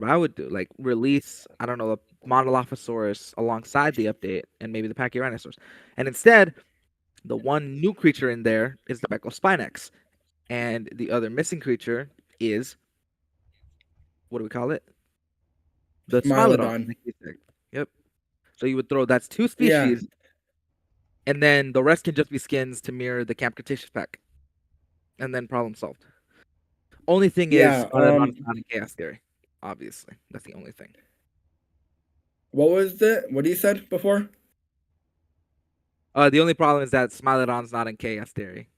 what I would do, like release, I don't know, a Monolophosaurus alongside the update and maybe the Pachyrhinosaurs. And instead, the one new creature in there is the Spinax. And the other missing creature is, what do we call it? The Smilodon. Smilodon. Like you said. Yep. So you would throw, that's two Yeah, species, and then the rest can just be skins to mirror the Camp Cretaceous pack. And then problem solved. Only thing is, yeah. Smilodon is not in Chaos Theory. Obviously. That's the only thing. What was it? What you said before? The only problem is that Smilodon's not in Chaos Theory.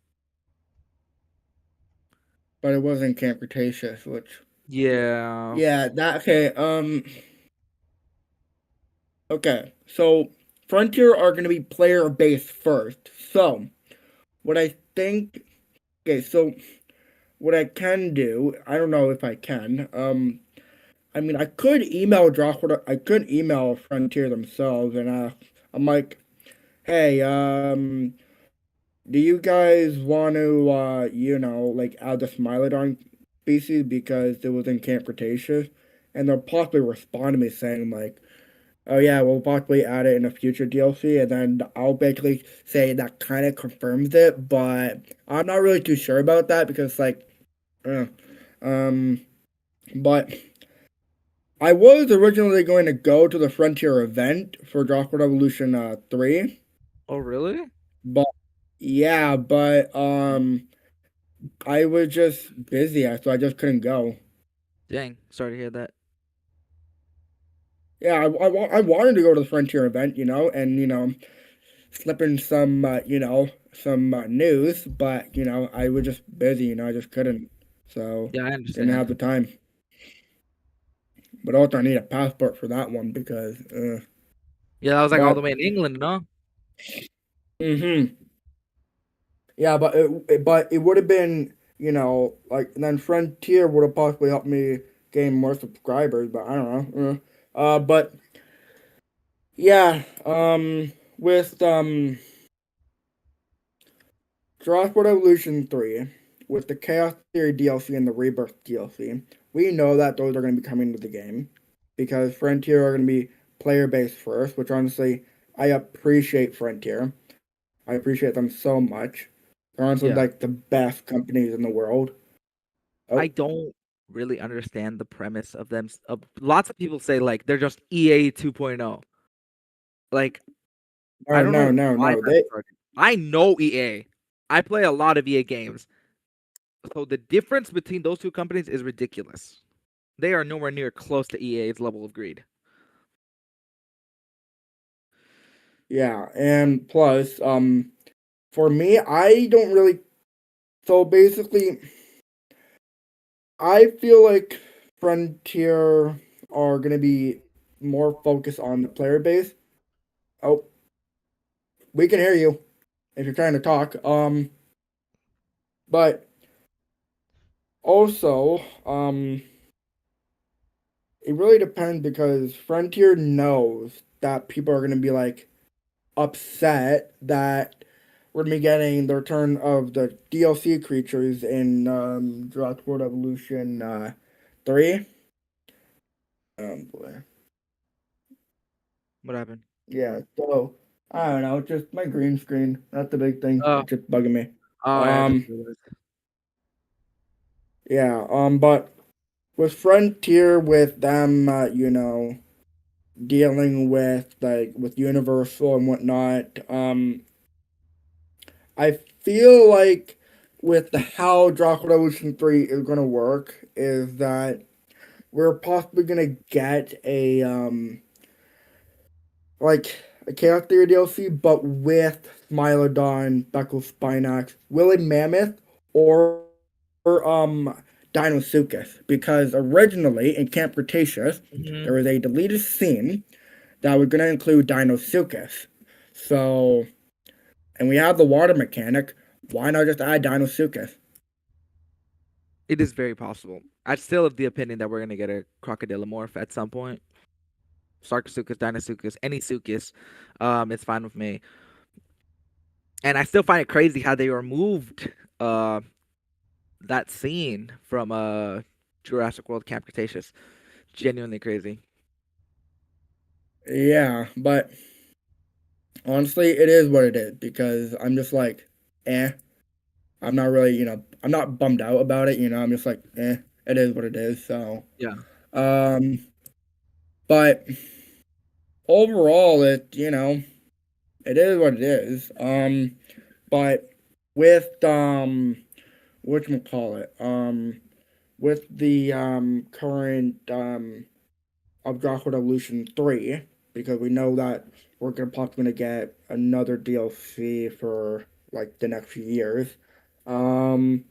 But it wasn't Camp Cretaceous, which Yeah. yeah, that okay. Okay, so Frontier are going to be player based first. So what I think, okay, so what I can do, I don't know if I can. I mean, I could email Droplet. I could email Frontier themselves, and I'm like, hey, do you guys want to, like add the Smilodon species because it was in Camp Cretaceous, and they'll possibly respond to me saying like, oh yeah, we'll possibly add it in a future DLC, and then I'll basically say that kind of confirms it, but I'm not really too sure about that because like, uh, um, but I was originally going to go to the Frontier event for Droplet Revolution 3, Oh, really? but yeah, but I was just busy, so I just couldn't go. Dang. Sorry to hear that. Yeah, I wanted to go to the Frontier event, and slip in some, some news, but I was just busy, I just couldn't, so Yeah, I didn't have the understand. time. But also, I need a passport for that one because, Yeah, that was like all the but, way in England, no? mm-hmm. Yeah, but it would have been, like then Frontier would have possibly helped me gain more subscribers, but I don't know. But yeah, with Jurassic Evolution 3, with the Chaos Theory DLC and the Rebirth DLC, we know that those are going to be coming to the game because Frontier are going to be player based first, which honestly, I appreciate Frontier. I appreciate them so much. They're honestly Yeah. like the best companies in the world. I Oh, don't really understand the premise of them. Lots of people say like they're just EA 2.0. Like I no, don't no, know no, why no. that's They, started. I know EA. I play a lot of EA games. So the difference between those two companies is ridiculous. They are nowhere near close to EA's level of greed. yeah, and plus, for me, I don't really. So basically, I feel like Frontier are gonna be more focused on the player base. Oh, we can hear you if you're trying to talk. But also, it really depends because Frontier knows that people are gonna be like upset that we're gonna be getting the return of the DLC creatures in Jurassic World Evolution 3. Boy. What happened? Yeah, so I don't know, just my green screen. That's the big thing. Oh, It's just bugging me. I just Um, realized. yeah, but with Frontier, with them, dealing with like with Universal and whatnot, I feel like with the how Draco Revolution 3 is gonna work is that we're possibly gonna get a like a Chaos Theory DLC, but with Smilodon, Buckle Spinax, Willy Mammoth, or Dinosuchus. Because originally in Camp Cretaceous, there was Hmm. a deleted scene that was gonna include Dinosuchus. So, and we have the water mechanic. Why not just add Dinosuchus? It is very possible. I still have the opinion that we're gonna get a crocodilomorph at some point. Sarcosuchus, Dinosuchus, any Suchus, it's fine with me. And I still find it crazy how they removed that scene from Jurassic World Camp Cretaceous. genuinely crazy. Yeah, but honestly, it is what it is because I'm just like, eh. I'm not really, I'm not bummed out about it. I'm just like, eh. It is what it is. So, Yeah. um, but overall, it is what it is. But with what call it, with the current of Droplet Evolution 3, because we know that we're gonna probably gonna get another DLC for like the next few years. Um,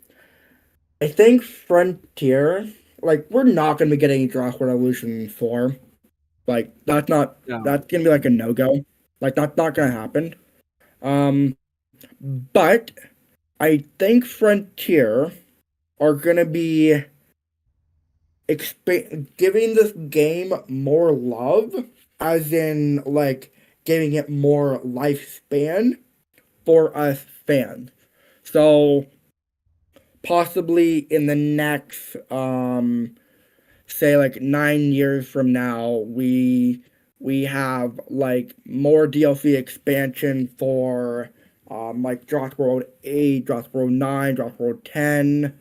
I think Frontier, like we're not gonna be getting Droplet Evolution 4. Like Yeah. that's gonna be like a no go. Like that's not gonna happen. But I think Frontier are gonna be giving this game more love, as in like giving it more lifespan for us fans. So possibly in the next say like 9 years from now, we have like more DLC expansion for like Drop World 8, Drop World 9, Drop World 10.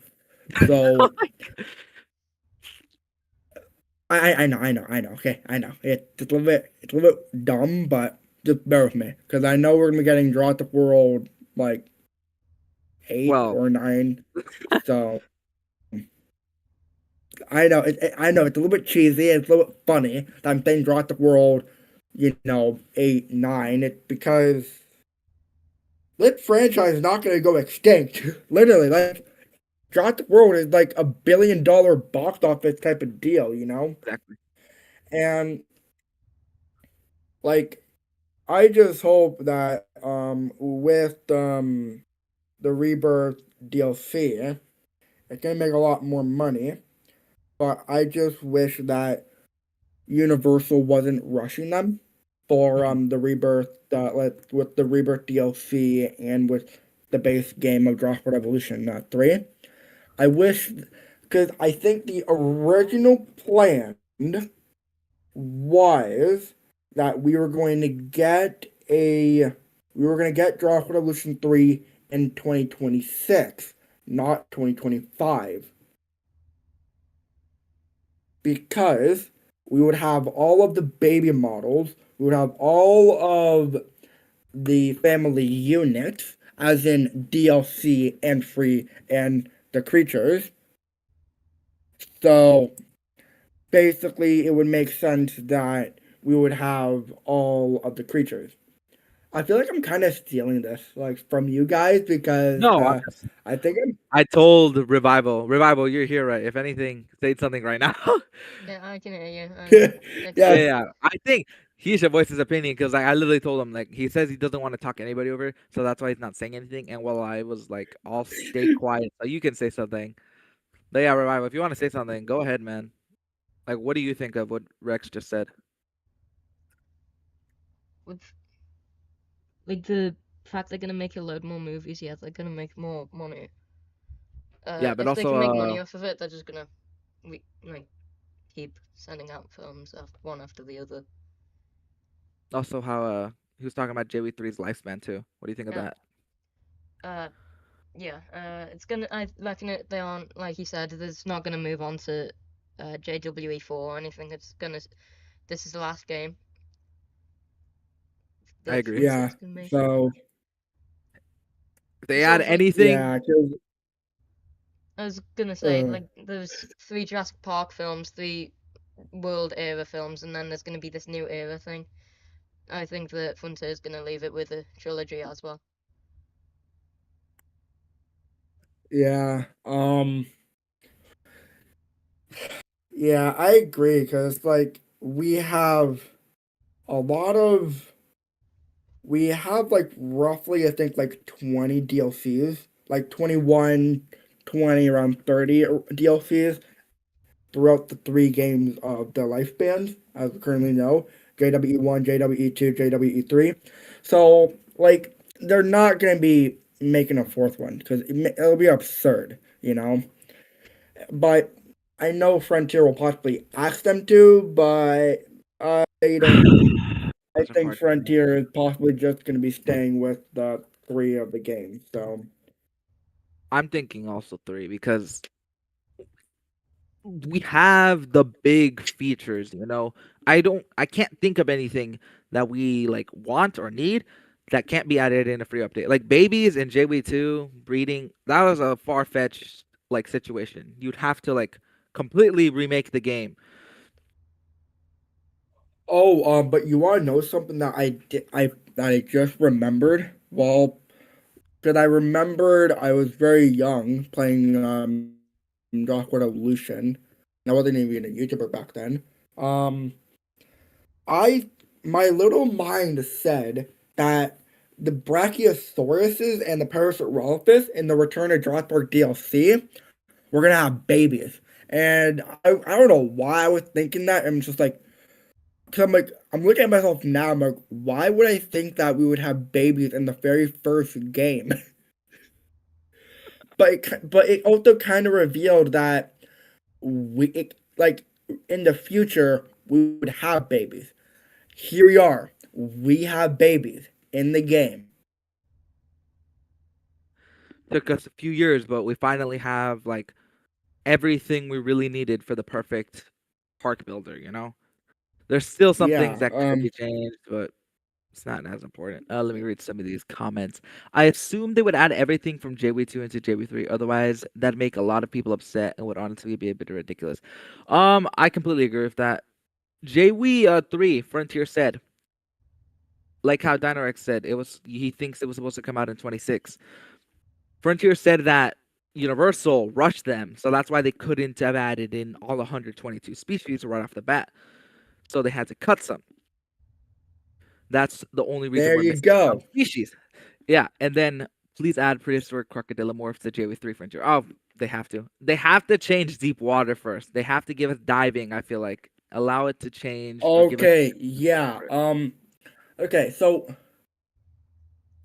So I know. Okay, I know. It's a little bit dumb, but just bear with me because I know we're gonna be getting Jurassic World like 8 Well, or 9. So I know it's a little bit cheesy. It's a little bit funny that I'm saying Jurassic World, 8, 9. It's because this franchise is not gonna go extinct. Literally, like Jurassic World is like $1 billion box office type of deal. exactly. And like I just hope that with the Rebirth DLC, it's gonna make a lot more money. But I just wish that Universal wasn't rushing them for Mhm. the Rebirth like with the Rebirth DLC and with the base game of Droplet Evolution 3. I wish because I think the original plan was that we were going to get Draft Revolution 3 in 2026, not 2025, because we would have all of the baby models, we would have all of the family units, as in DLC and free and the creatures. So basically, it would make sense that we would have all of the creatures. I feel like I'm kind of stealing this, like from you guys, because No, I think I told Revival, you're here, right? If anything, say something right now. Yeah, I can hear you. Yeah, yes, Explain. yeah. I think he should voice his opinion because I literally told him like he says he doesn't want to talk anybody over, so that's why he's not saying anything. And while I was like, I'll stay quiet so you can say something. But yeah, Revival, if you want to say something, go ahead, man. Like, what do you think of what Rex just said? With the fact they're gonna make a load more movies, yeah, they're gonna make more money. Yeah, but If they also, can make money off of it, they're just gonna like keep sending out films after one after the other. also how he was talking about JW3's lifespan too. What do you think of Yeah. that? Uh. Yeah. It's gonna. I reckon they aren't like you said. There's not gonna move on to JWE4 or anything. It's gonna. This is the last game I that agree. yeah. Frontier gonna make. So If they It's add also anything, yeah, 'cause, I was gonna say, uh, like, there's 3 Jurassic Park films, 3 World Era films, and then there's gonna be this new era thing. I think that Frontier's gonna leave it with a trilogy as well. yeah, yeah, I agree because like a lot of we have like roughly I think like 20 DLCs, like 21, 20 around 30 DLCs throughout the 3 games of the lifespans, as we currently know, JWE1, JWE2, JWE3. So, like, they're not going to be making a fourth one because it'll be absurd. But I know Frontier will possibly ask them to, but I don't. I Those are think hard to say. Frontier is possibly just going to be staying with the three of the games. So I'm thinking also three because we have the big features, you know. I can't think of anything that we like want or need that can't be added in a free update. Like babies and JW2 breeding, that was a far-fetched like situation. You'd have to like completely remake the game. oh, but you want to know something that I just remembered? Well, because I remembered I was very young playing Dark World Evolution. I wasn't even a YouTuber back then. Um, I my little mind said that the Brachiosauruses and the Parasaurolophus in the Return of Jurassic Park DLC were gonna have babies, and I don't know why I was thinking that. I'm just like, cause I'm looking at myself now. I'm like, why would I think that we would have babies in the very first game? But it also kind of revealed that like in the future we would have babies. Here we are. We have babies in the game. Took us a few years, but we finally have like everything we really needed for the perfect park builder, you know? There's still some things Yeah. that could be changed, but it's not as important. Let me read some of these comments. I assume they would add everything from JW2 into JW3. Otherwise, that'd make a lot of people upset and would honestly be a bit ridiculous. I completely agree with that. JW3 Frontier said, like how Dinorex said, he thinks it was supposed to come out in 26. Frontier said that Universal rushed them, so that's why they couldn't have added in all 122 species right off the bat. So they had to cut some. That's the only reason There we're you missing some go. species. Yeah, and then please add prehistoric crocodilomorphs to JW3 Frontier. Oh, they have to. They have to change deep water first. They have to give us diving, I feel like. Allow it to change or give us Okay. deep water Yeah. first. Okay. So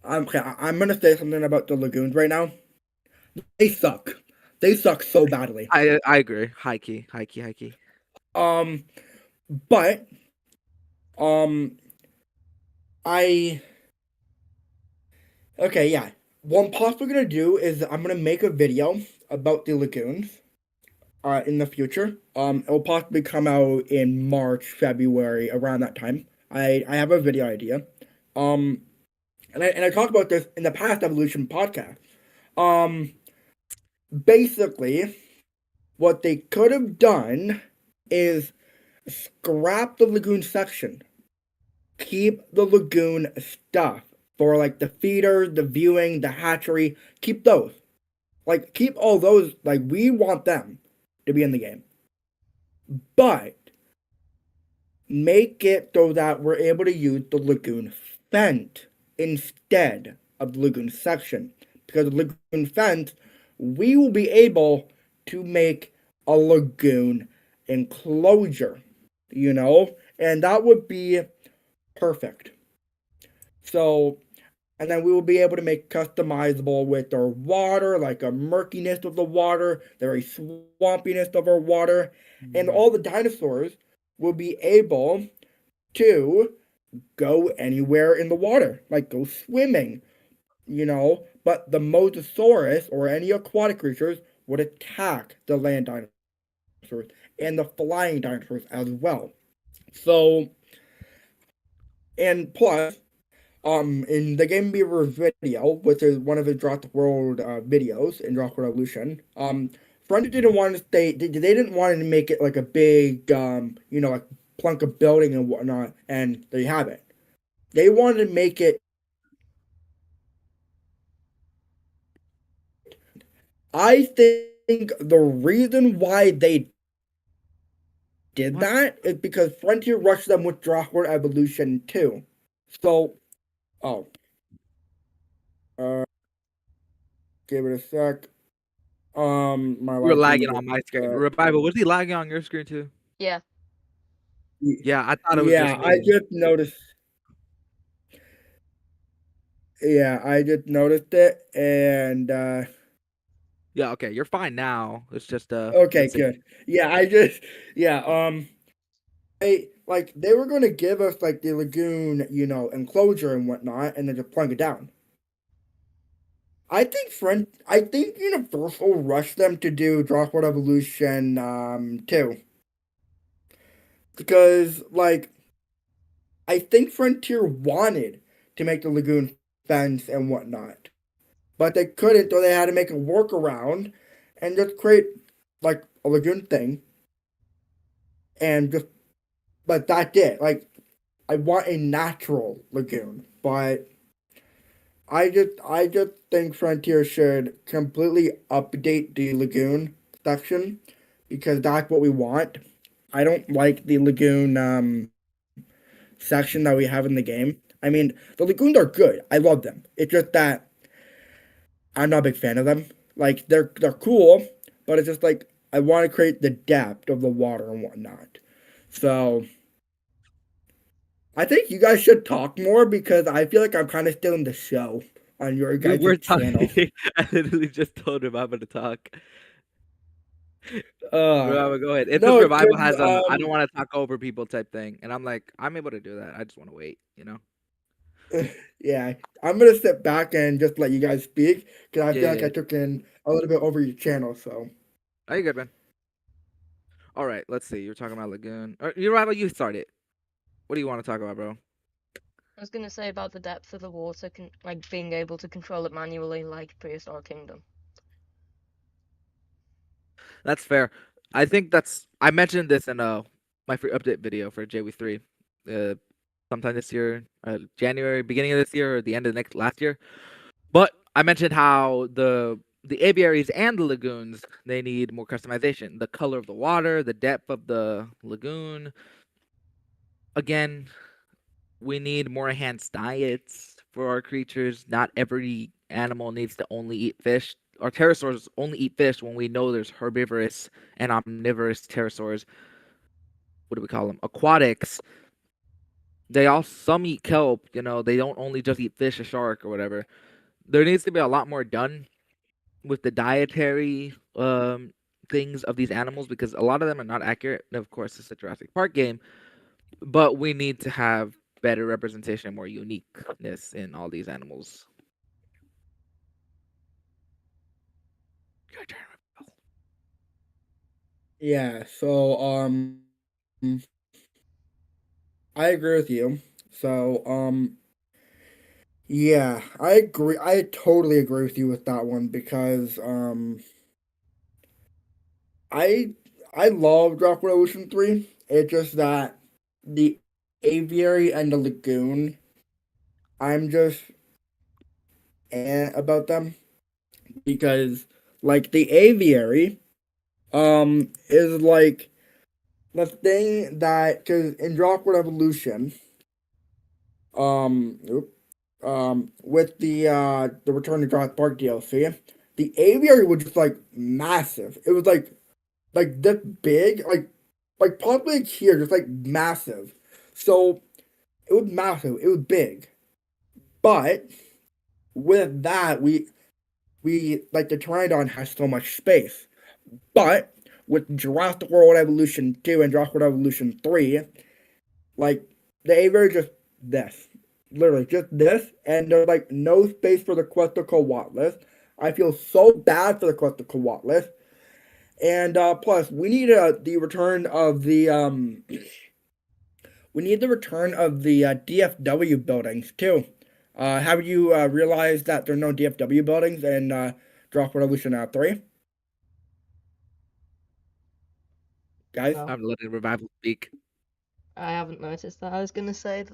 I'm gonna say something about the lagoons right now. They suck. They suck so badly. I agree. High key, high key, high key. Um. But I okay. Yeah. What I'm possibly gonna do is I'm gonna make a video about the lagoons. In the future. It'll possibly come out in March, February, around that time. I have a video idea. Um, and I talked about this in the past evolution podcast. Um, basically, what they could have done is scrap the lagoon section, keep the lagoon stuff for like the feeders, the viewing, the hatchery. Keep those. Like keep all those. Like we want them to be in the game, but make it so that we're able to use the lagoon fence instead of the lagoon section. Because the lagoon fence, we will be able to make a lagoon enclosure, and that would be perfect. So, and then we will be able to make customizable with our water, like a murkiness of the water, the very swampiness of our water, and Mhm. all the dinosaurs will be able to go anywhere in the water, like go swimming, But the Mosasaurus or any aquatic creatures would attack the land dinosaurs and the flying dinosaurs as well. So, and plus, in the Game Beaver's video, which is one of his Jurassic World videos in Jurassic World Evolution, Frontier didn't want to stay. They didn't want to make it like a big, like plunk of building and whatnot. And there you have it. They wanted to make it I think the reason why they did that is because Frontier rushed What? them with Jurassic World Evolution 2. So, oh, give it a sec. My You were live stream lagging is on my screen. Revival, was he lagging on your screen too? Yeah. Yeah, I thought it was just yeah, I me. just noticed. Yeah, I just noticed it, and Yeah, okay, you're fine now. It's just Okay, let's see. good. Yeah, I just yeah, they were gonna give us like the lagoon, enclosure and whatnot, and then just plunk it down. I think Universal rushed them to do Dropworld Evolution 2. Because I think Frontier wanted to make the lagoon fence and whatnot. But they couldn't, so they had to make a workaround and just create like a lagoon thing and just but that's it. Like I want a natural lagoon, but I just think Frontier should completely update the lagoon section because that's what we want. I don't like the lagoon section that we have in the game. I mean, the lagoons are good. I love them. It's just that I'm not a big fan of them. Like they're cool, but it's just like I want to create the depth of the water and whatnot. So I think you guys should talk more because I feel like I'm kind of still in the show on your We guys' were channel. talking. I literally just told him I'm gonna talk. Uh, Revival, go ahead. It's just no, Revival because has I don't want to talk over people type thing, and I'm like I'm able to do that. I just want to wait, you know. yeah, I'm gonna step back and just let you guys speak because I Yeah, feel yeah, like I yeah. took in a little bit over your channel. So Are you good, man? All right, let's see. You're talking about Lagoon. You Revival, you started. What do you want to talk about, bro? I was gonna say about the depth of the water, like being able to control it manually, like Prehistoric Kingdom. That's fair. I think that's. I mentioned this in my free update video for JW3, uh, sometime this year, January, beginning of this year, or the end of next last year. But I mentioned how the aviaries and the lagoons they need more customization. The color of the water, the depth of the lagoon. Again, we need more enhanced diets for our creatures. Not every animal needs to only eat fish. Our pterosaurs only eat fish when we know there's herbivorous and omnivorous pterosaurs. What do we call them? Aquatics. They all some eat kelp. You know, they don't only just eat fish, a shark, or whatever. There needs to be a lot more done with the dietary things of these animals because a lot of them are not accurate. And of course, it's a Jurassic Park game, but we need to have better representation, more uniqueness in all these animals. Your turn. yeah, so I agree with you. So yeah, I agree. I totally agree with you with that one because I I love Drop Revolution 3. It's just that the aviary and the lagoon, I'm just about them because like the aviary is like the thing that cuz in Drop Revolution oop, with the Return to Jurassic Park DLC, the aviary was just like massive. It was like this big, like probably like here, just like massive. So it was massive. It was big, but with that, we like the Pteranodon has so much space. But with Jurassic World Evolution 2 and Jurassic World Evolution 3, like the aviary just this, literally just this, and there's like no space for the Quetzalcoatlus. I feel so bad for the Quetzalcoatlus. And plus, we need the return of the we need the return of the DFW buildings too. Have you realized that there are no DFW buildings in Drop Revolution 3, guys? No, I'm letting Revival speak. I haven't noticed that. I was gonna say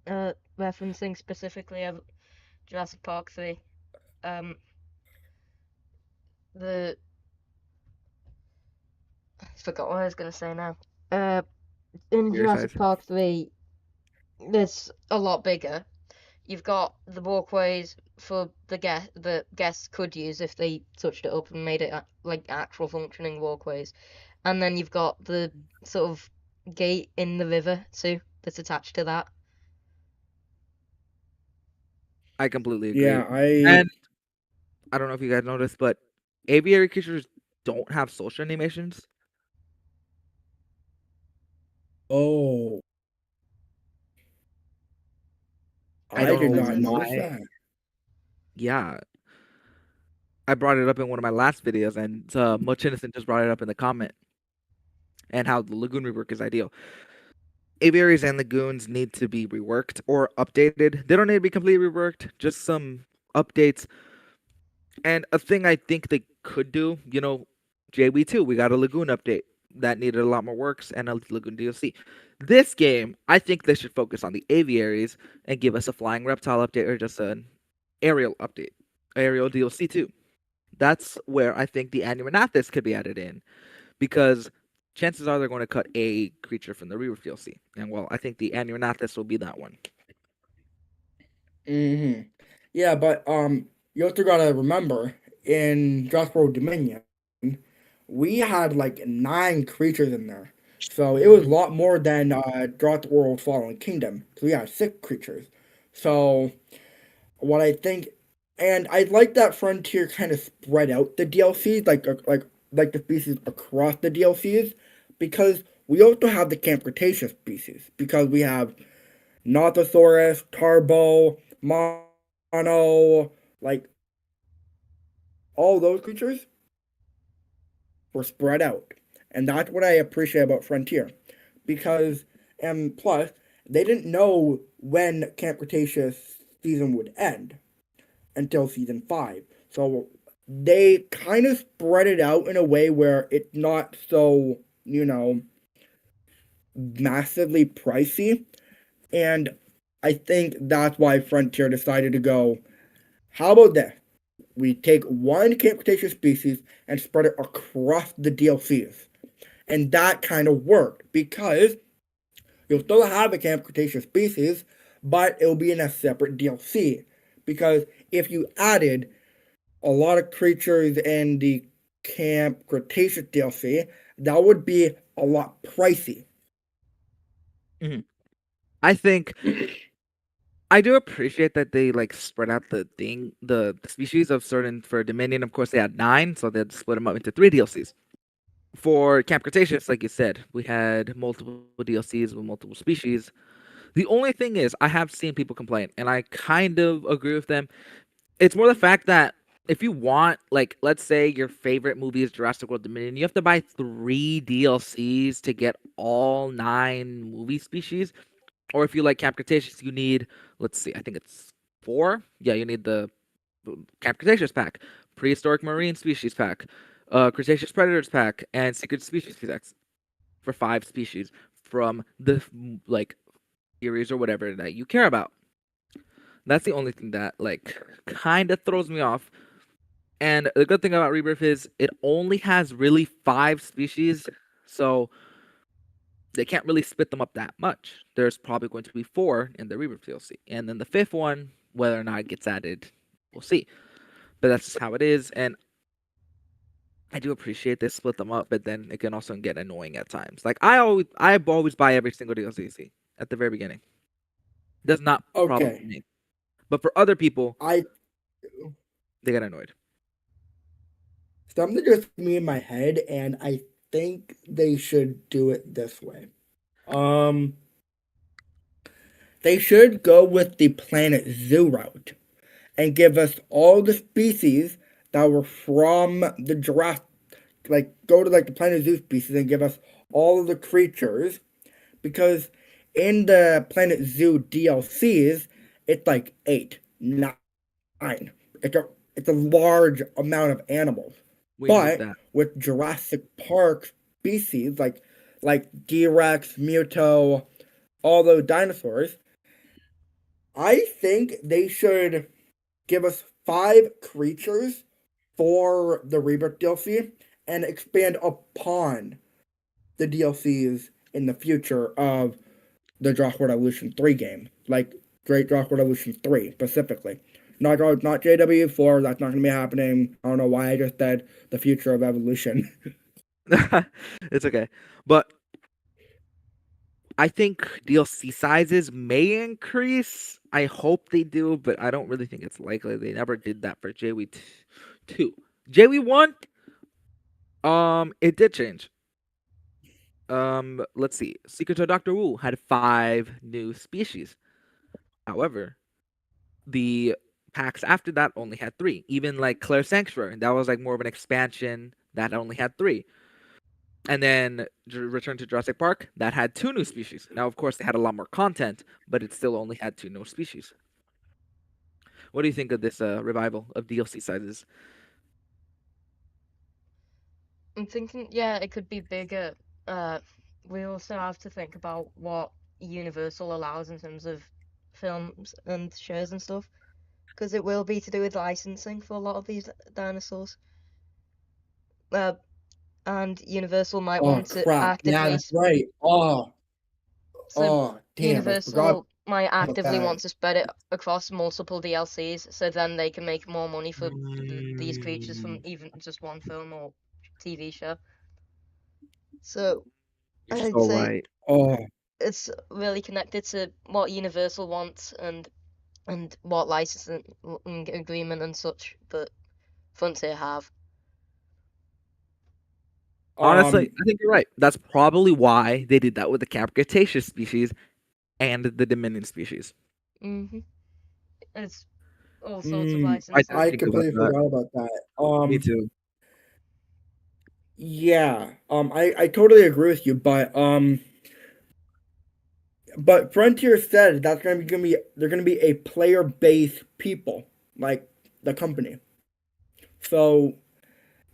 that, referencing specifically of Jurassic Park 3, um, the I forgot what I was gonna say now. Uh, in Your Jurassic size. Park 3, it's a lot bigger. You've got the walkways for the guests could use if they touched it up and made it like actual functioning walkways, and then you've got the sort of gate in the river too that's attached to that. I completely agree. Yeah, I And I don't know if you guys noticed, but Aviary creatures don't have social animations. Oh, I I don't did know not notice why. that. Yeah, I brought it up in one of my last videos, and Much Innocent just brought it up in the comment, and how the Lagoon rework is ideal. Aviaries and lagoons need to be reworked or updated. They don't need to be completely reworked, just some updates. And a thing I think they could do, JB2, we got a lagoon update that needed a lot more works and a lagoon DLC. This game, I think they should focus on the aviaries and give us a flying reptile update or just an aerial update, aerial DLC too. That's where I think the Anuranathus could be added in because chances are they're going to cut a creature from the Rebirth DLC. And well, I think the Anuranathus will be that one. Mm-hmm. Yeah, but you also gotta remember in Just World Dominion, we had like 9 creatures in there, so it was a Mhm. lot more than Just World Fallen Kingdom. So we had 6 creatures. So what I think, and I like that Frontier kind of spread out the DLCs, like the species across the DLCs, because we also have the Camp Cretaceous species because we have Nothosaurus, Tarbo, Mono, like all those creatures were spread out. And that's what I appreciate about Frontier. Because, and plus, they didn't know when Camp Cretaceous season would end until season 5. So they kind of spread it out in a way where it's not so, massively pricey. And I think that's why Frontier decided to go, how about this? We take one Camp Cretaceous species and spread it across the DLCs. And that kind of worked because you'll still have a Camp Cretaceous species, but it'll be in a separate DLC. Because if you added a lot of creatures in the Camp Cretaceous DLC, that would be a lot pricey. Mhm. I think I do appreciate that they like spread out the species of certain for Dominion. Of course, they had 9, so they'd split them up into 3 DLCs. For Camp Cretaceous, like you said, we had multiple DLCs with multiple species. The only thing is, I have seen people complain, and I kind of agree with them. It's more the fact that if you want, like, let's say your favorite movie is Jurassic World Dominion, you have to buy 3 DLCs to get all 9 movie species. Or if you like Camp Cretaceous, you need, let's see, I think it's 4. Yeah, you need the Camp Cretaceous pack, Prehistoric Marine Species pack, Cretaceous Predators pack, and Secret Species packs for 5 species from the like series or whatever that you care about. That's the only thing that like kind of throws me off. And the good thing about Rebirth is it only has really 5 species, so they can't really split them up that much. There's probably going to be 4 in the Rebirth DLC, and then the 5th one, whether or not it gets added, we'll see. But that's just how it is, and I do appreciate they split them up, but then it can also get annoying at times. Like I always buy every single DLC at the very beginning. That's not a problem for Okay, me, but for other people, I they get annoyed. something just me in my head, and I think they should do it this way. Um, they should go with the Planet Zoo route and give us all the species that were from the Jurassic. Like, go to like the Planet Zoo species and give us all of the creatures because in the Planet Zoo DLCs, it's like 8, 9. It's a large amount of animals. We But need that. with Jurassic Park species like T-Rex, Muto, all those dinosaurs, I think they should give us 5 creatures for the Rebirth DLC and expand upon the DLCs in the future of the Drawford Evolution 3 game, like Great Drawford Evolution 3 specifically. Not JW4, that's not going to be happening. I don't know why I just said the future of Evolution. It's okay, but I think DLC sizes may increase. I hope they do, but I don't really think it's likely. They never did that for JW2. JW1, it did change. Let's see. Secret of Doctor Wu had 5 new species. However, the packs after that only had 3. Even like Claire Sanctuary, that was like more of an expansion that only had 3. And then Return to Jurassic Park, that had 2 new species. Now, of course, they had a lot more content, but it still only had 2 new species. What do you think of this revival of DLC sizes? I'm thinking, yeah, it could be bigger. Uh, we also have to think about what Universal allows in terms of films and shows and stuff, because it will be to do with licensing for a lot of these dinosaurs. Uh, and Universal might Oh want to crap! Yeah, actively, that's right. Oh, so oh, damn! I forgot Universal might about actively that. want to spread it across multiple DLCs, so then they can make more money for these creatures from Mm, even just one film or TV show. So you're I'd so say right. Oh, it's really connected to what Universal wants and what licensing agreement and such that Frontier have. Honestly, um, I think you're right. That's probably why they did that with the Cretaceous species and the Dominion species. hmm It's all sorts of mm, I didn't licensing. I think about completely that. forgot about that. Me too. Yeah. I totally agree with you, but Frontier said that's gonna be they're gonna be a player based people like the company. So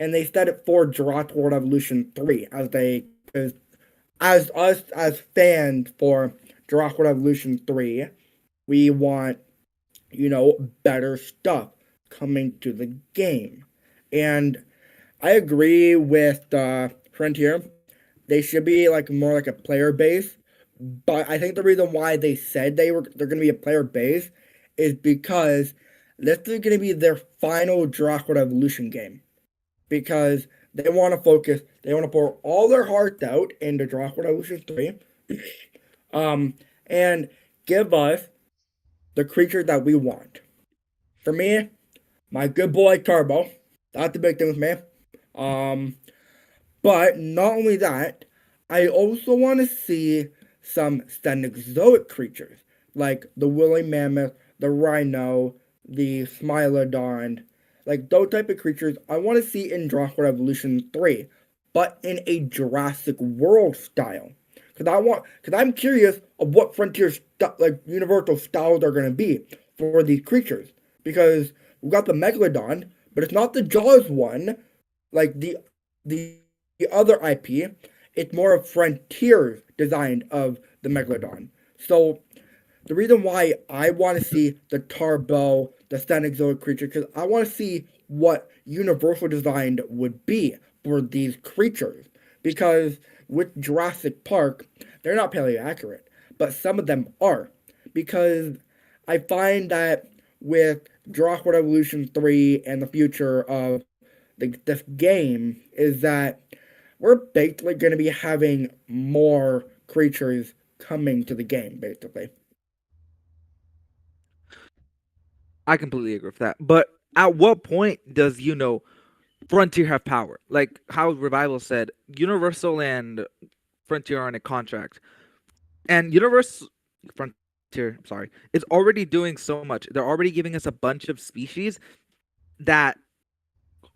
and they said it for Jurassic World Evolution 3 as they because as us as fans for Jurassic World Evolution 3, we want, better stuff coming to the game. And I agree with Frontier. They should be like more like a player base. But I think the reason why they said they're gonna be a player base is because this is gonna be their final Jurassic World Evolution game. Because they want to focus, they want to pour all their heart out into Jurassic World Evolution 3, um, and give us the creature that we want. For me, my good boy Turbo. That's the big thing with me. Um, but not only that, I also want to see some Stenixoic creatures like the woolly mammoth, the rhino, the smilodon, like those type of creatures. I want to see in Jurassic World Evolution 3, but in a Jurassic World style. Because I'm curious of what like Universal styles are going to be for these creatures. Because we got the Megalodon, but it's not the Jaws one like the other IP, it's more of Frontier's design of the Megalodon. So the reason why I want to see the Tarbo, the Stenixoid creature, because I want to see what Universal designed would be for these creatures. Because with Jurassic Park, they're not paleo accurate, but some of them are. Because I find that with Jurassic World Evolution 3 and the future of this game is that we're basically going to be having more creatures coming to the game, basically. I completely agree with that. But at what point does Frontier have power? Like how Revival said, Universal and Frontier are in a contract, and Universal Frontier, sorry, is already doing so much. They're already giving us a bunch of species that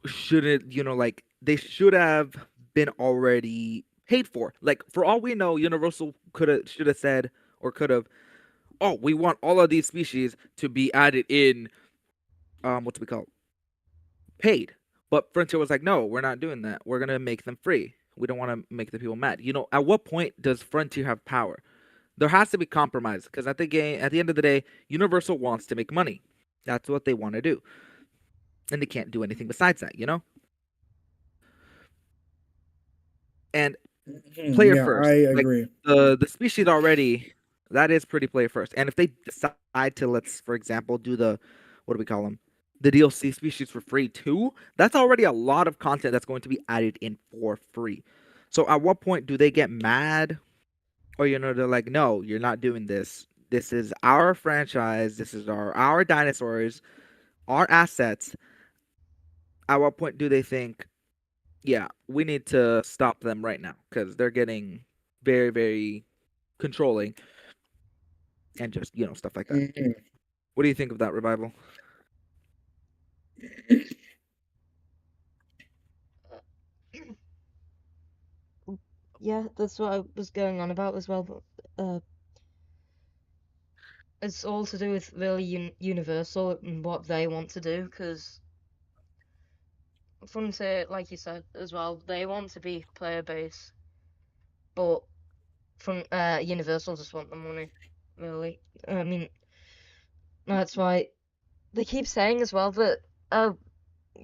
shouldn't, like they should have been already paid for. Like for all we know, Universal could have, should have said, or could have, oh, we want all of these species to be added in. What's we call paid. But Frontier was like, no, we're not doing that. We're gonna make them free. We don't want to make the people mad. At what point does Frontier have power? There has to be compromise because at the end of the day, Universal wants to make money. That's what they want to do, and they can't do anything besides that. And player Yeah, I first, like agree. the species already, that is pretty player first. And if they decide to, let's for example, do the, what do we call them, the DLC species for free too, that's already a lot of content that's going to be added in for free. So at what point do they get mad, or they're like, no, you're not doing this. This is our franchise. This is our dinosaurs, our assets. at what point do they think, yeah, we need to stop them right now because they're getting very, very controlling and just, stuff like that. Mhm. What do you think of that, Revival? Yeah, that's what I was going on about as well. But it's all to do with really Universal and what they want to do. Because Frontier, like you said as well, they want to be player base, but from Universal just want the money. Really, I mean that's why they keep saying as well that oh,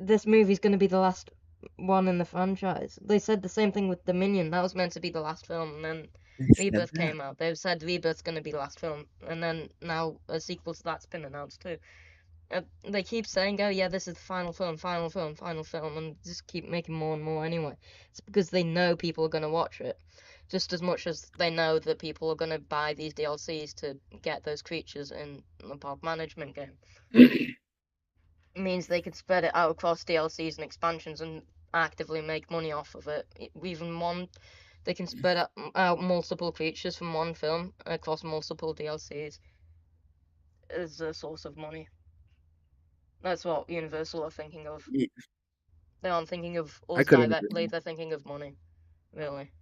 this movie's going to be the last one in the franchise. They said the same thing with Dominion. That was meant to be the last film, and then They said Rebirth that. came out. They've said Rebirth's going to be the last film, and then now a sequel to that's been announced too. They keep saying, "Oh yeah, this is the final film, final film, final film," and just keep making more and more anyway. It's because they know people are going to watch it, just as much as they know that people are going to buy these DLCs to get those creatures in the park management game. Means they can spread it out across DLCs and expansions and actively make money off of it. Even one, they can spread out multiple creatures from one film across multiple DLCs as a source of money. That's what Universal are thinking of. Ye- They aren't thinking of I us couldn't agree directly, more. they're thinking of money, really.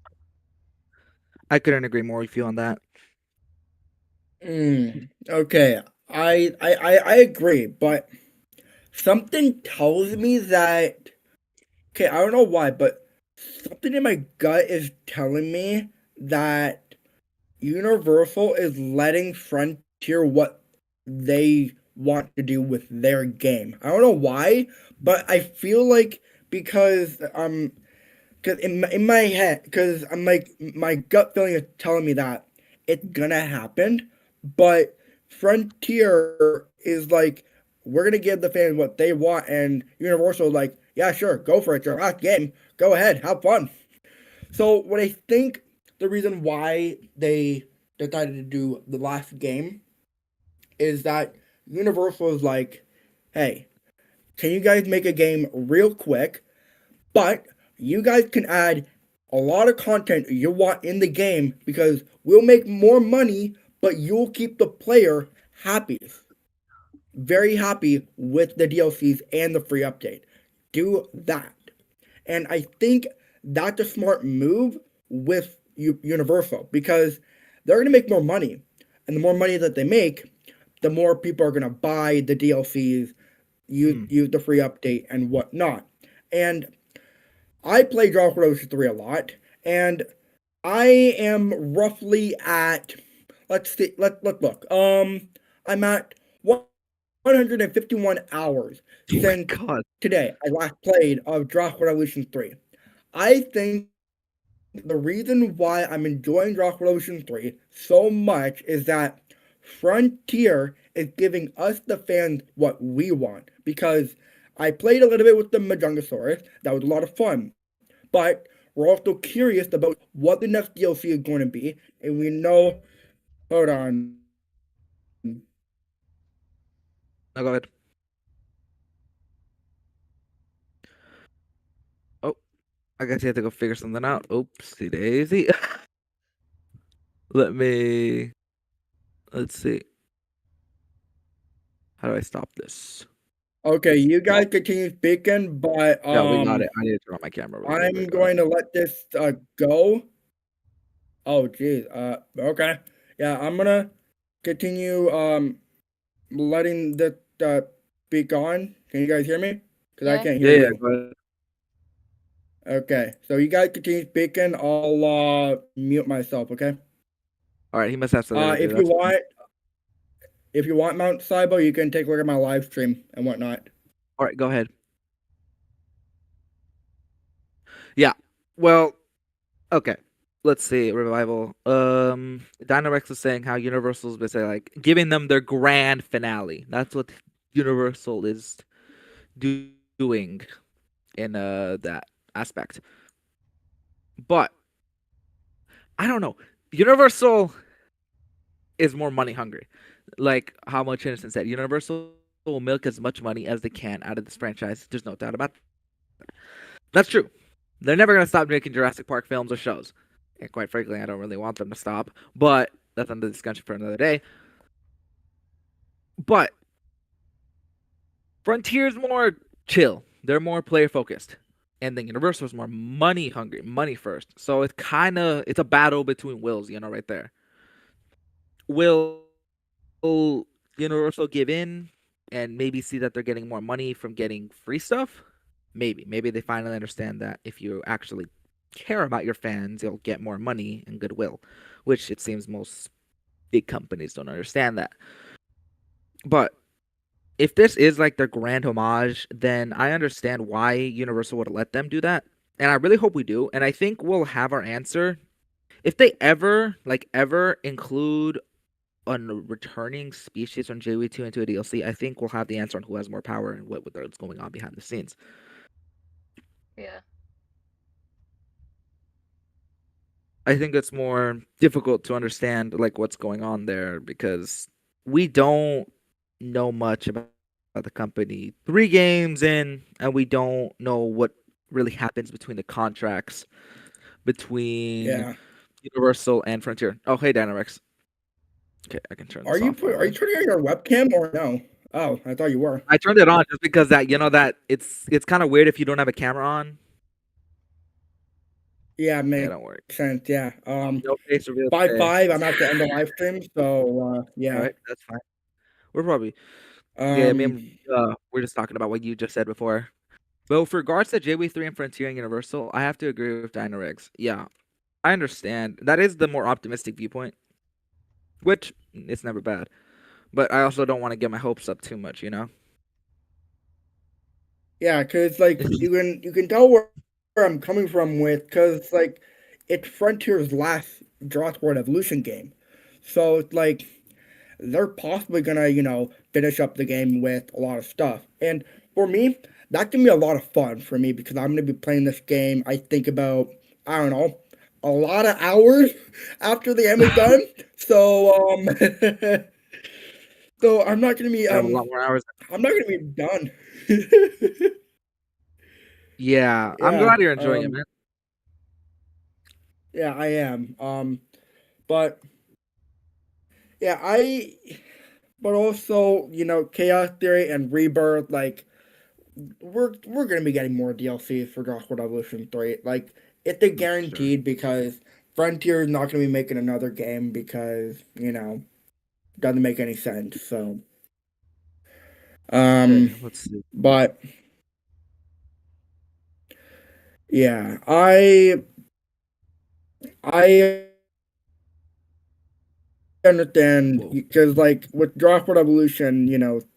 I couldn't agree more with you on that. Okay, I agree, but something tells me that. Okay, I don't know why, but something in my gut is telling me that Universal is letting Frontier what they want to do with their game. I don't know why, but I feel like because in my head, because I'm like my gut feeling is telling me that it's gonna happen, but Frontier is like we're gonna give the fans what they want, and Universal is like yeah sure go for it, it's your last game, go ahead have fun. So what I think the reason why they decided to do the last game is that Universal is like, hey, can you guys make a game real quick? But you guys can add a lot of content you want in the game because we'll make more money, but you'll keep the player happy. Very happy with the DLCs and the free update. Do that. And I think that's a smart move with Universal because they're going to make more money. And the more money that they make, the more people are going to buy the DLCs, Hmm. use the free update, and whatnot. And I play Dragon Ball 3 a lot, and I am roughly at let's see let look. I'm at 151 hours Oh since my god. today I last played of Draft Revolution 3. I think the reason why I'm enjoying Draft Revolution 3 so much is that Frontier is giving us the fans what we want because I played a little bit with the Majungasaurus. That was a lot of fun. But we're also curious about what the next DLC is going to be. And we know, hold on. No, go ahead. Oh, I guess you have to go figure something out. Oopsie daisy. Let me. Let's see. How do I stop this? Okay, you Oh, guys continue speaking, but yeah, we got it. I need to turn on my camera really I'm quick. going to let this go. Oh, geez. Okay. Yeah, I'm gonna continue letting this speak on. Can you guys hear me? Because I Yeah, can't hear Yeah, yeah, you. go ahead. Okay, so you guys continue speaking. I'll mute myself. Okay. All right, he must have something to do. If you That's fine. want, Mount Saibo, you can take a look at my live stream and whatnot. All right, go ahead. Yeah. Well, okay. Let's see. Revival. Dinorex is saying how Universal's basically like giving them their grand finale. That's what Universal is doing in that aspect. But I don't know. Universal is more money hungry. Like how much Innocent said, Universal will milk as much money as they can out of this franchise. There's no doubt about that. That's true. They're never gonna stop making Jurassic Park films or shows, and quite frankly, I don't really want them to stop. But that's another discussion for another day. But Frontier's more chill. They're more player focused. And then Universal's more money hungry, money first. So it's a battle between wills, right there. Will Universal give in and maybe see that they're getting more money from getting free stuff? Maybe they finally understand that if you actually care about your fans, you'll get more money and goodwill, which it seems most big companies don't understand that. But if this is like their grand homage, then I understand why Universal would let them do that. And I really hope we do. And I think we'll have our answer. If they ever include a returning species from JW2 into a DLC, I think we'll have the answer on who has more power and what's going on behind the scenes. Yeah. I think it's more difficult to understand like what's going on there because we don't know much about the company 3 games in, and we don't know what really happens between the contracts between Yeah. Universal and Frontier. Oh, hey, Dynamax. Okay, I can turn Are this you off put? Are you finally. turning on your webcam or no? Oh, I thought you were. I turned it on just because that it's kind of weird if you don't have a camera on. Yeah, Yeah, makes don't worry. sense. Yeah. No face reveal By today. 5, I'm at the end of live stream. So All yeah. right, that's fine. We're probably yeah. Um. We're just talking about what you just said before. But with regards to JW3 and Frontier and Universal, I have to agree with Dynaregs. Yeah, I understand. That is the more optimistic viewpoint, which it's never bad. But I also don't want to get my hopes up too much, you know? Yeah, cause like you can tell where I'm coming from with, cause like it's Frontier's last Drawsport Evolution game, so it's like they're possibly gonna finish up the game with a lot of stuff. And for me, that can be a lot of fun for me because I'm gonna be playing this game. I think about, I don't know, a lot of hours after the game is done. So so I have a lot more hours. I'm not gonna be done. Yeah, I'm Yeah, glad you're enjoying it, man. yeah, I am. But yeah, but also, Chaos Theory and Rebirth, like we're gonna be getting more DLCs for Dragon Ball Evolution 3. Like it's a That's for sure. guaranteed because Frontier is not gonna be making another game because, doesn't make any sense. So Okay, um let's see. but yeah, I understand Whoa, because like with Dropward Evolution,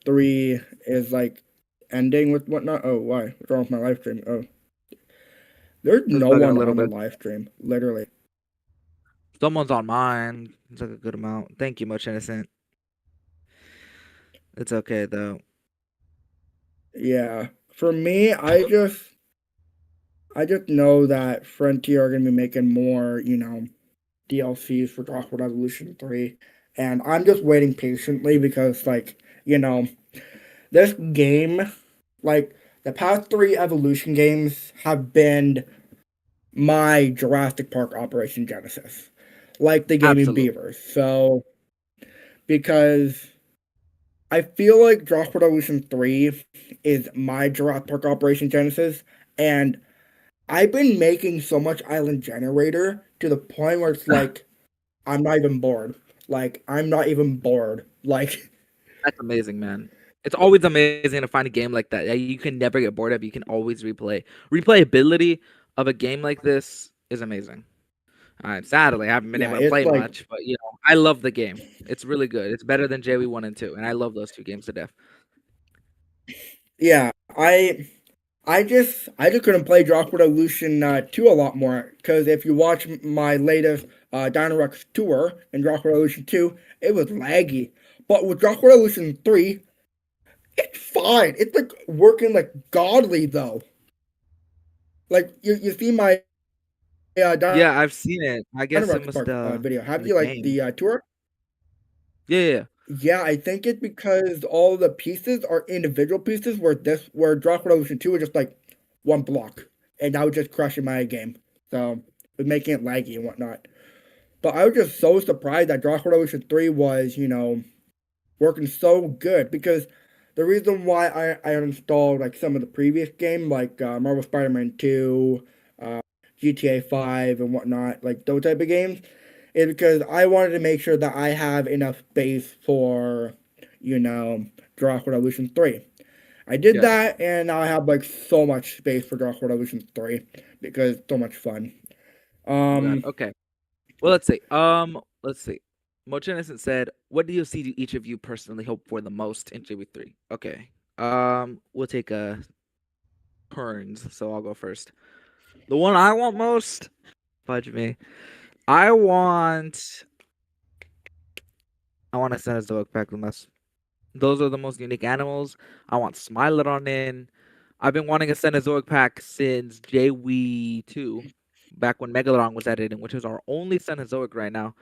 3 is like ending with whatnot. Oh, why? What's wrong with my live stream? Oh, there's it's no bugging a one little on the bit. live stream, literally. Someone's on mine. It's like a good amount. Thank you, much innocent. It's okay though. Yeah, for me, I just know that Frontier are gonna be making more, DLCs for Dropward Evolution 3, and I'm just waiting patiently because like this game, like the past 3 Evolution games have been my Jurassic Park Operation Genesis, like the Gaming Absolutely. Beavers. So, because I feel like Jurassic Evolution 3 is my Jurassic Park Operation Genesis, and I've been making so much Island Generator to the point where it's like, I'm not even bored. Like, I'm not even bored. Like, That's amazing, man. It's always amazing to find a game like that you can never get bored of. You can always replay. Replayability of a game like this is amazing. Sadly, I haven't been yeah, able to it's play like, much, but I love the game. It's really good. It's better than JW 1 and 2, and I love those 2 games to death. yeah, I just couldn't play Dropward Evolution 2 a lot more because if you watch my latest Dinorex tour in Dropward Evolution 2, it was laggy. But with Dropward Evolution 3, it's fine. It's like working like godly though. Like you see my Yeah, Dinorex I've Park seen it. I video. guess it Have must you like the in the tour? game. Yeah, yeah, yeah. Yeah, I think it's because all the pieces are individual pieces where Dropward Evolution 2 is just like one block, and that was just crushing my game. So it was making it laggy and whatnot. But I was just so surprised that Dragon Revolution 3 was, working so good because the reason why I uninstalled like some of the previous game, like Marvel Spider-Man 2, uh, GTA 5 and whatnot, like those type of games, is because I wanted to make sure that I have enough space for, you know, Dragon Revolution 3. I did Yeah. that, and now I have like so much space for Dragon Revolution 3 because it's so much fun. I'm glad. Um, Okay. Well, let's see. Let's see. Mocha Innocent said, "What DLC do each of you personally hope for the most in JB3?" Okay. We'll take turns, so I'll go first. The one I want most, fudge me. I want, I want a Cenozoic pack the most. Those are the most unique animals. I want Smilodon in. I've been wanting a Cenozoic pack since JW 2, back when Megalodon was added in, which is our only Cenozoic right now.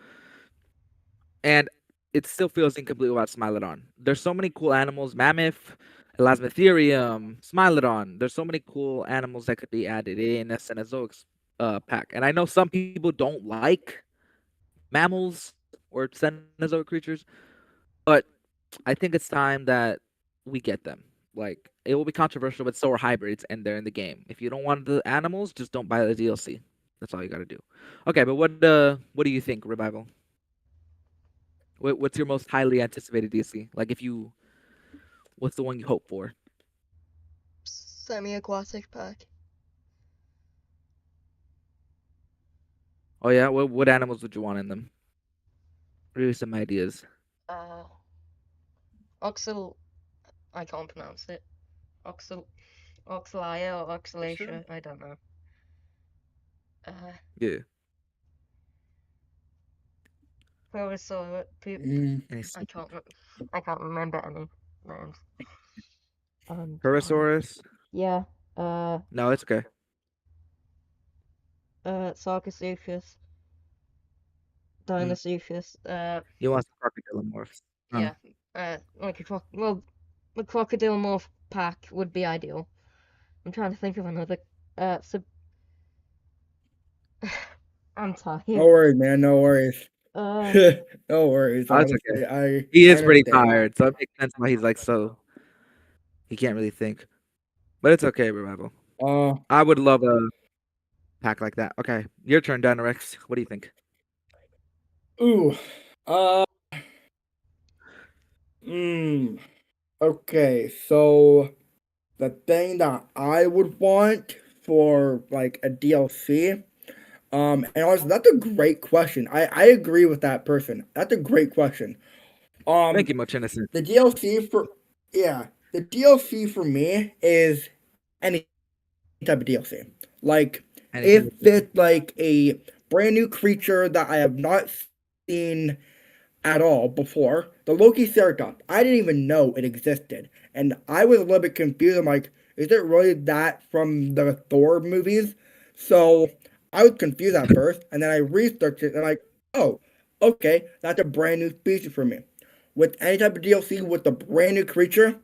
And it still feels incomplete without Smilodon. There's so many cool animals: Mammoth, Elasmotherium, Smilodon. There's so many cool animals that could be added in a Cenozoic pack. And I know some people don't like mammals or Cenozoic creatures, but I think it's time that we get them. Like, it will be controversial, but so are hybrids, and they're in the game. If you don't want the animals, just don't buy the DLC. That's all you got to do. Okay, but what do you think, Revival? What's your most highly anticipated DLC? Like, if you, what's the one you hope for? Semi-aquatic pack. Oh yeah, what animals would you want in them? Give some ideas. Uh, Oxel. I can't pronounce it. Oxel. Oxalia or Sure. Oxalatia. I don't know. Uh, Yeah. Pliosaur. mm, Any I can't. I can't remember any names. Sorry. Purosaurus? Yeah. Uh. No, it's okay. Sarcosuchus. Mm, Dinosaur. you want some crocodilomorphs? Oh, Yeah. Like a well, the crocodile morph pack would be ideal. I'm trying to think of another. So I'm no tired. worries, man. No worries. Uh, No worries. oh, it's okay. Honestly, He I is pretty understand. tired, so it makes sense why he's like so. He can't really think, but it's okay, Revival. Uh, I would love a pack like that. Okay, your turn, Dinorex. What do you think? ooh. Uh, mm, okay. So the thing that I would want for like a DLC, and honestly, that's a great question. I agree with that person. That's a great question. Thank Um, you, much innocent. the DLC for yeah, the DLC for me is any type of DLC. Like if Any type it's of like a brand new creature that I have not seen at all before. The Loki Ceratops, I didn't even know it existed. And I was a little bit confused. I'm like, is it really that from the Thor movies? So I was confused at first, and then I researched it, and I'm like, oh, okay, that's a brand new species for me. With any type of DLC with a brand new creature,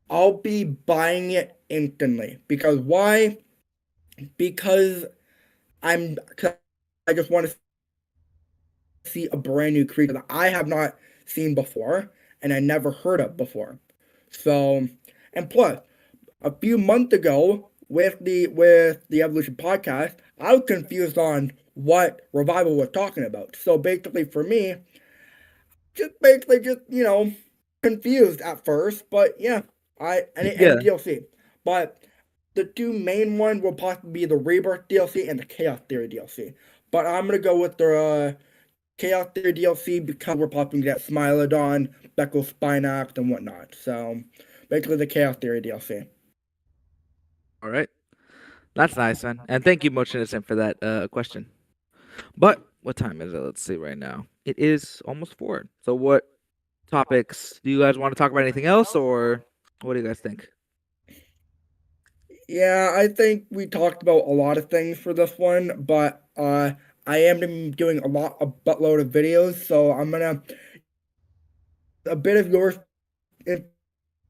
I'll be buying it instantly. Because why? Because cause I just want to see a brand new creature that I have not seen before and I never heard of before. So, and plus, a few months ago with the Evolution podcast, I was confused on what Revival was talking about. So basically, for me, just confused at first, but yeah, I any Yeah. DLC, but the two main ones will possibly be the Rebirth DLC and the Chaos Theory DLC. But I'm gonna go with the Chaos Theory DLC because we're possibly gonna get Smilodon, Beckle Spinax, and whatnot. So basically, the Chaos Theory DLC. All right. That's nice, man. And thank you, much innocent, for that question. But what time is it? Let's see right now. It is almost 4. So what topics do you guys want to talk about? Anything else, or what do you guys think? Yeah, I think we talked about a lot of things for this one, but I am gonna be doing a buttload of videos, so I'm gonna use a bit of your information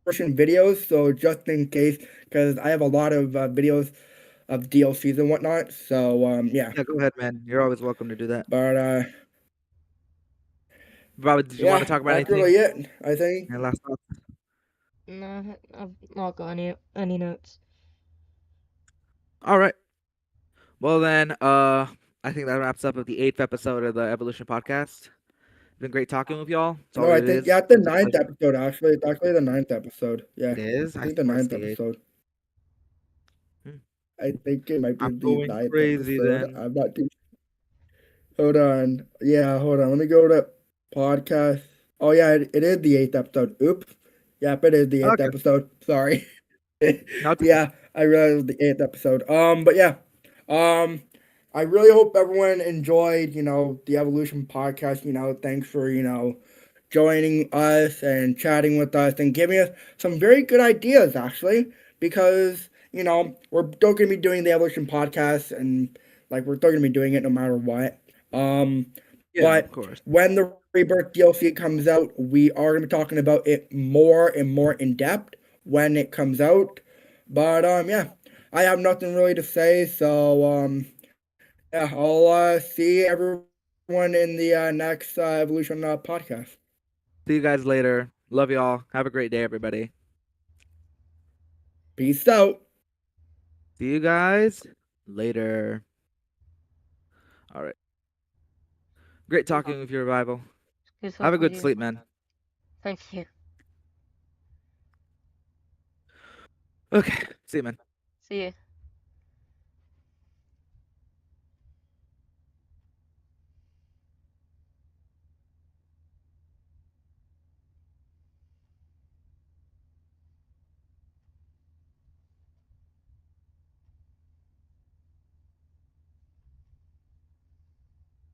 portion videos. So just in case, because I have a lot of videos of DLCs and whatnot. So yeah, Yeah, go ahead, man. You're always welcome to do that. but Robert, did you want to yeah, talk about that's anything? really it. I think. Any last thoughts? No, I've not got any notes. All right. Well then, I think that wraps up of the eighth episode of the Evolution podcast. It's been great talking with y'all. It's No, I always think is. yeah, it's the It's a ninth pleasure. episode actually. It's actually the ninth episode. It Yeah, is. I I think the swear it's ninth the eighth. episode. Hmm. I think it might be I'm the going ninth crazy episode. then. I'm not too. Hold on. Yeah, hold on. Let me go to podcast. Oh yeah, it is the eighth episode. Oops. Yep, it is the eighth Okay. episode. Sorry. No, it's okay. Yeah, I realized it was the eighth episode. But yeah, um, I really hope everyone enjoyed. The Evolution podcast. Thanks for joining us and chatting with us and giving us some very good ideas actually because we're still gonna be doing the Evolution podcast and like we're still gonna be doing it no matter what. Um, Yeah, of but course. when the Rebirth DLC comes out, we are gonna be talking about it more and more in depth when it comes out. But yeah, I have nothing really to say. So yeah, I'll see everyone in the next Evolution podcast. See you guys later. Love y'all. Have a great day, everybody. Peace out. See you guys later. All right. Great talking with you, Revival. Good Have a talking with good you. sleep, man. Thank you. Okay. See you, man. See you.